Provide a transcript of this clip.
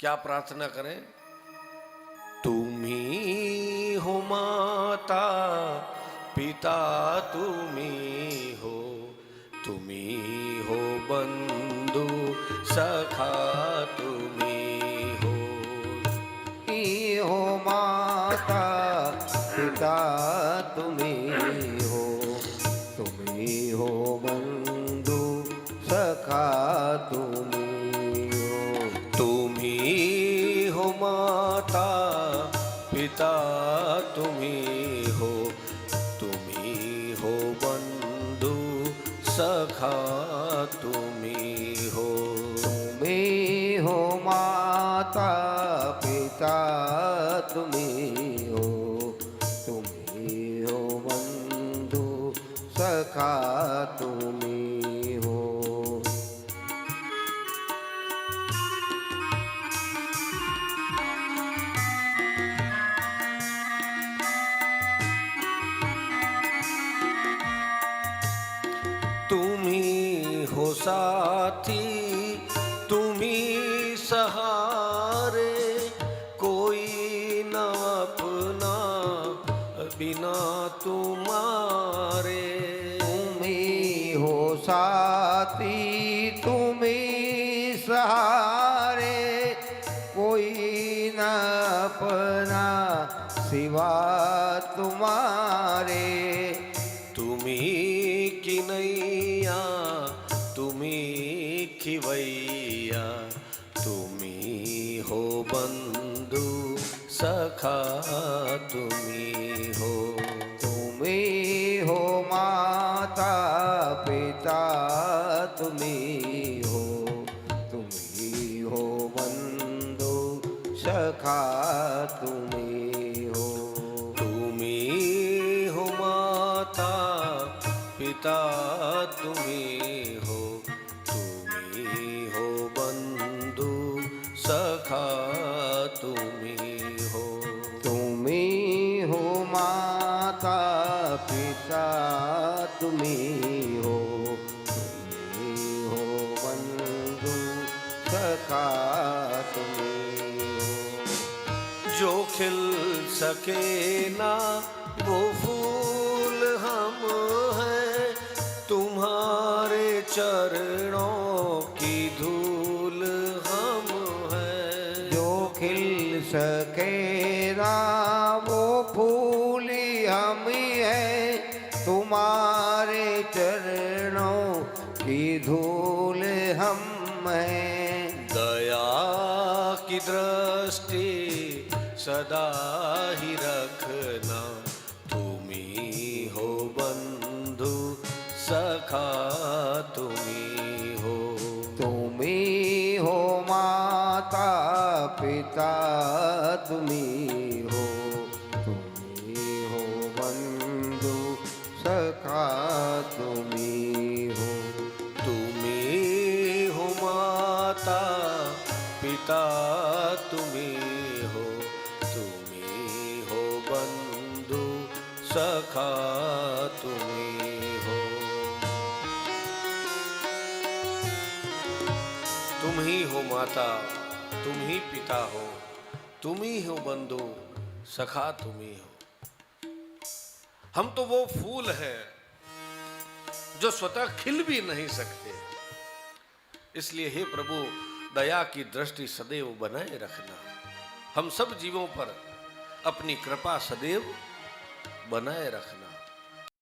क्या प्रार्थना करें? तुम्ही हो माता पिता, तुम्ही हो, तुम्ही हो बंधु सखा, तुम्ही हो। हो माता पिता तुम्ही हो, तुम्ही हो बंधु सखा तुम्ही हो। तुम्ही हो माता पिता, तुम्ही हो, तुम्ही हो बंधु सखा, तुम्ही हो। तुम्ही हो माता पिता तुम्ही हो, तुम्ही हो बंधु सखा तुम्ही हो। तुम्ही हो साथी, तुम्ही सहारे, कोई न अपना बिना तुम्हारे। तुम्ही हो साथी तुम्ही सहारे, कोई न अपना सिवा तुम्हारे। तुम्ही की नैया, तुम्ही खिवैया, तुम्ही हो बंधु सखा, तुम्ही हो। तुम्ही हो माता पिता तुम्ही हो, तुम्ही हो बंधु सखा तुम्ही हो। तुम्ही हो माता पिता, तुम्ही हो, तुम्ही हो बंधु सखा, तुम्ही हो। तुम्ही हो माता पिता तुम्ही हो, तुम्ही हो बंधु सखा तुम्ही हो। जो खिल सके ना वो फूल हम हैं, तुम्हारे चरणों की धूल हम हैं। जो खिल सके ना वो फूल हम हैं, तुम्हारे चरणों की धूल हम हैं। दया की दृष्टि सदा ही रखना, तुम्ही हो बंधु सखा, तुम्ही हो। तुम्ही हो माता पिता तुम्ही हो, तुम्ही हो बंधु सखा तुम्ही हो। तुम्ही हो माता पिता, तुम्ही हो, तुम्ही हो बंधु सखा, तुम्ही हो। तुम ही हो माता, तुम ही पिता हो, तुम ही हो बंधु सखा, तुम ही हो। हम तो वो फूल हैं जो स्वतः खिल भी नहीं सकते, इसलिए हे प्रभु दया की दृष्टि सदैव बनाए रखना। हम सब जीवों पर अपनी कृपा सदैव बनाए रखना।